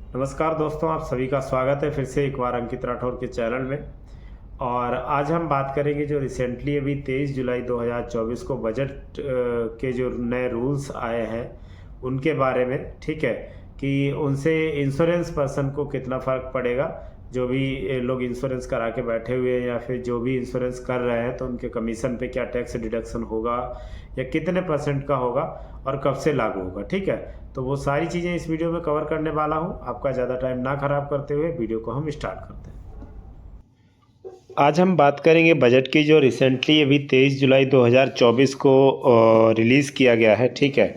नमस्कार दोस्तों, आप सभी का स्वागत है फिर से एक बार अंकित राठौर के चैनल में। और आज हम बात करेंगे जो रिसेंटली अभी 23 जुलाई 2024 को बजट के जो नए रूल्स आए हैं उनके बारे में। ठीक है, कि उनसे इंश्योरेंस पर्सन को कितना फ़र्क पड़ेगा। जो भी लोग इंश्योरेंस करा के बैठे हुए हैं या फिर जो भी इंश्योरेंस कर रहे हैं तो उनके कमीशन पे क्या टैक्स डिडक्शन होगा या कितने परसेंट का होगा और कब से लागू होगा। ठीक है, तो वो सारी चीज़ें इस वीडियो में कवर करने वाला हूँ। आपका ज़्यादा टाइम ना खराब करते हुए वीडियो को हम स्टार्ट करते हैं। आज हम बात करेंगे बजट की जो रिसेंटली अभी 23 जुलाई 2024 को रिलीज़ किया गया है। ठीक है,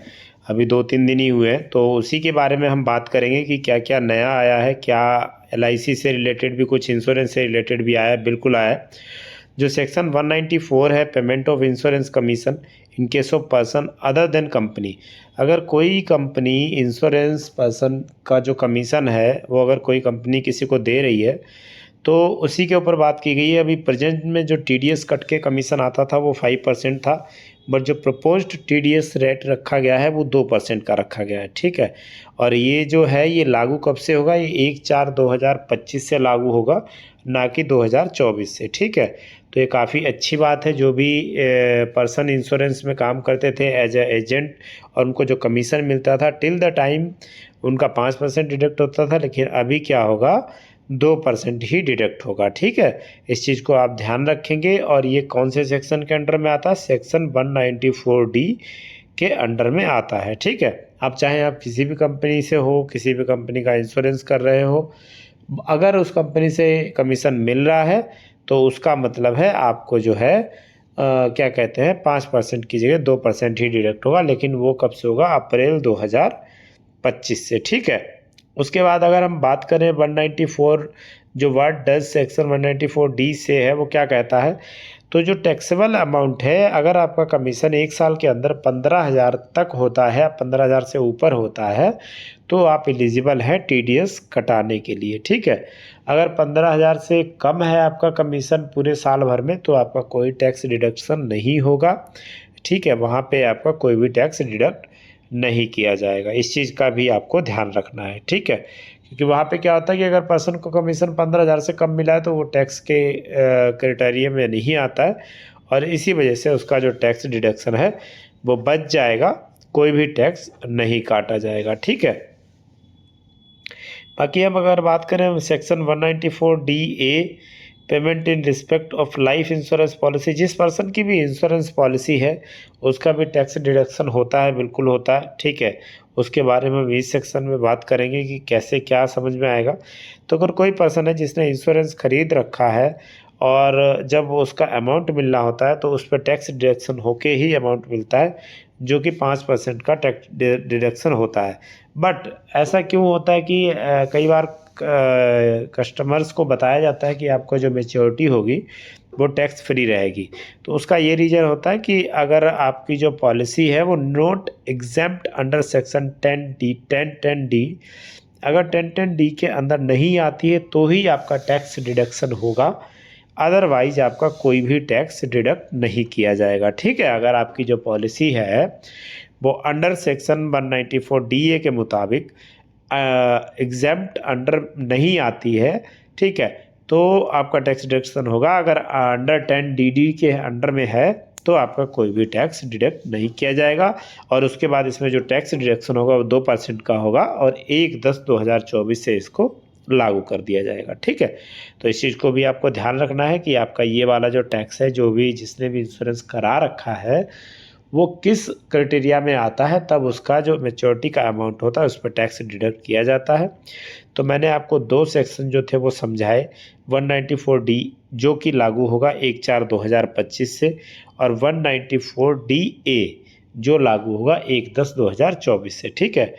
अभी 2-3 दिन ही हुए हैं, तो उसी के बारे में हम बात करेंगे कि क्या क्या नया आया है। क्या LIC से रिलेटेड भी कुछ इंश्योरेंस से रिलेटेड भी आया है? बिल्कुल आया है। जो सेक्शन 194 है, payment of insurance commission in case of person other than company. अगर कोई कंपनी इंश्योरेंस पर्सन का जो कमीशन है वो अगर कोई कंपनी किसी को दे रही है तो उसी के ऊपर बात की गई है। अभी प्रेजेंट में जो TDS कट के कमीशन आता था वो 5% था, बट जो प्रपोज्ड TDS रेट रखा गया है वो 2% का रखा गया है। ठीक है, और ये जो है ये लागू कब से होगा? ये 1/4/2025 से लागू होगा, ना कि 2024 से। ठीक है, तो ये काफ़ी अच्छी बात है। जो भी पर्सन इंश्योरेंस में काम करते थे एज ए एजेंट और उनको जो कमीशन मिलता था टिल द टाइम उनका 5% डिडक्ट होता था, लेकिन अभी क्या होगा? 2% ही डिडक्ट होगा। ठीक है, इस चीज़ को आप ध्यान रखेंगे। और ये कौन से सेक्शन के अंडर में आता है? सेक्शन 194D के अंडर में आता है। ठीक है, आप चाहे आप किसी भी कंपनी से हो, किसी भी कंपनी का इंश्योरेंस कर रहे हो, अगर उस कंपनी से कमीशन मिल रहा है तो उसका मतलब है आपको जो है क्या कहते हैं 5% की जगह 2% ही डिडक्ट होगा, लेकिन वो कब से होगा? अप्रैल 2025 से। ठीक है, उसके बाद अगर हम बात करें 194 जो वर्ड डज सेक्शन 194D से है वो क्या कहता है? तो जो टैक्सेबल अमाउंट है, अगर आपका कमीशन 1 साल के अंदर 15,000 तक होता है, 15,000 से ऊपर होता है तो आप एलिजिबल हैं TDS कटाने के लिए। ठीक है, अगर 15,000 से कम है आपका कमीशन पूरे साल भर में तो आपका कोई टैक्स डिडक्शन नहीं होगा। ठीक है, वहाँ पे आपका कोई भी टैक्स डिडक्ट नहीं किया जाएगा। इस चीज़ का भी आपको ध्यान रखना है। ठीक है, क्योंकि वहाँ पे क्या होता है कि अगर पर्सन को कमीशन 15,000 से कम मिला है तो वो टैक्स के क्राइटेरिया में नहीं आता है और इसी वजह से उसका जो टैक्स डिडक्शन है वो बच जाएगा, कोई भी टैक्स नहीं काटा जाएगा। ठीक है, बाकी हम अगर बात करें section 194DA payment in respect of life insurance policy, जिस पर्सन की भी इंश्योरेंस पॉलिसी है उसका भी टैक्स डिडक्शन होता है, बिल्कुल होता है। ठीक है, उसके बारे में भी इस सेक्शन में बात करेंगे कि कैसे क्या समझ में आएगा। तो अगर कोई पर्सन है जिसने इंश्योरेंस खरीद रखा है और जब उसका अमाउंट मिलना होता है तो उस पर टैक्स डिडक्शन होके ही अमाउंट मिलता है, जो कि 5% का टैक्स डिडक्शन होता है। बट ऐसा क्यों होता है कि कई बार कस्टमर्स को बताया जाता है कि आपको जो मैच्योरिटी होगी वो टैक्स फ्री रहेगी। तो उसका ये रीज़न होता है कि अगर आपकी जो पॉलिसी है वो not exempt under section 1010D, अगर 1010D के अंदर नहीं आती है तो ही आपका टैक्स डिडक्शन होगा, अदरवाइज आपका कोई भी टैक्स डिडक्ट नहीं किया जाएगा। ठीक है, अगर आपकी जो पॉलिसी है वो अंडर सेक्शन 194DA के मुताबिक एग्जेम्प्ट अंडर नहीं आती है, ठीक है, तो आपका टैक्स डिडक्शन होगा। अगर अंडर 10DD के अंडर में है तो आपका कोई भी टैक्स डिडक्ट नहीं किया जाएगा। और उसके बाद इसमें जो टैक्स डिडक्शन होगा वो 2% का होगा और 1/10/2024 से इसको लागू कर दिया जाएगा। ठीक है, तो इस चीज़ को भी आपको ध्यान रखना है कि आपका ये वाला जो टैक्स है, जो भी जिसने भी इंश्योरेंस करा रखा है वो किस क्राइटेरिया में आता है, तब उसका जो मैच्योरिटी का अमाउंट होता है उस पर टैक्स डिडक्ट किया जाता है। तो मैंने आपको 2 सेक्शन जो थे वो समझाए, 194D जो कि लागू होगा 1/4/2025 से और 194DA जो लागू होगा 1/10/2024 से। ठीक है,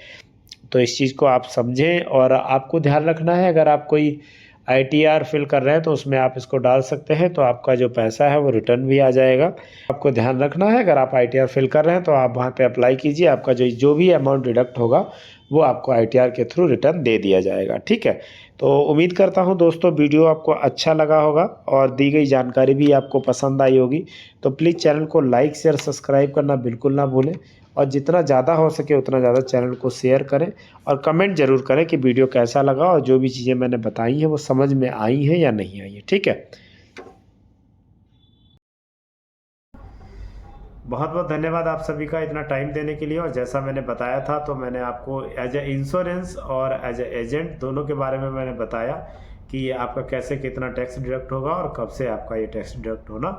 तो इस चीज़ को आप समझें और आपको ध्यान रखना है, अगर आप कोई ITR फिल कर रहे हैं तो उसमें आप इसको डाल सकते हैं, तो आपका जो पैसा है वो रिटर्न भी आ जाएगा। आपको ध्यान रखना है, अगर आप ITR फिल कर रहे हैं तो आप वहाँ पे अप्लाई कीजिए, आपका जो जो भी अमाउंट डिडक्ट होगा वो आपको ITR के थ्रू रिटर्न दे दिया जाएगा। ठीक है, तो उम्मीद करता हूँ दोस्तों वीडियो आपको अच्छा लगा होगा और दी गई जानकारी भी आपको पसंद आई होगी। तो प्लीज़ चैनल को लाइक शेयर सब्सक्राइब करना बिल्कुल ना भूलें और जितना ज़्यादा हो सके उतना ज़्यादा चैनल को शेयर करें और कमेंट ज़रूर करें कि वीडियो कैसा लगा और जो भी चीज़ें मैंने बताई हैं वो समझ में आई हैं या नहीं आई है। ठीक है, बहुत बहुत धन्यवाद आप सभी का इतना टाइम देने के लिए। और जैसा मैंने बताया था तो मैंने आपको एज ए इंश्योरेंस और एज ए एजेंट दोनों के बारे में मैंने बताया कि ये आपका कैसे कितना टैक्स डिडक्ट होगा और कब से आपका ये टैक्स डिडक्ट होना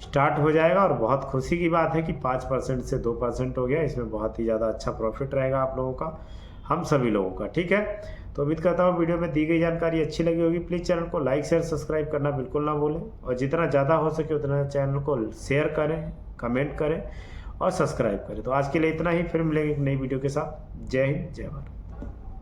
स्टार्ट हो जाएगा। और बहुत खुशी की बात है कि 5% से 2% हो गया, इसमें बहुत ही ज़्यादा अच्छा प्रॉफिट रहेगा आप लोगों का, हम सभी लोगों का। ठीक है, तो उम्मीद करता हूँ वीडियो में दी गई जानकारी अच्छी लगी होगी। प्लीज़ चैनल को लाइक शेयर सब्सक्राइब करना बिल्कुल ना भूलें और जितना ज़्यादा हो सके उतना चैनल को शेयर करें, कमेंट करें और सब्सक्राइब करें। तो आज के लिए इतना ही, फिर मिलेंगे एक नई वीडियो के साथ। जय हिंद, जय भारत।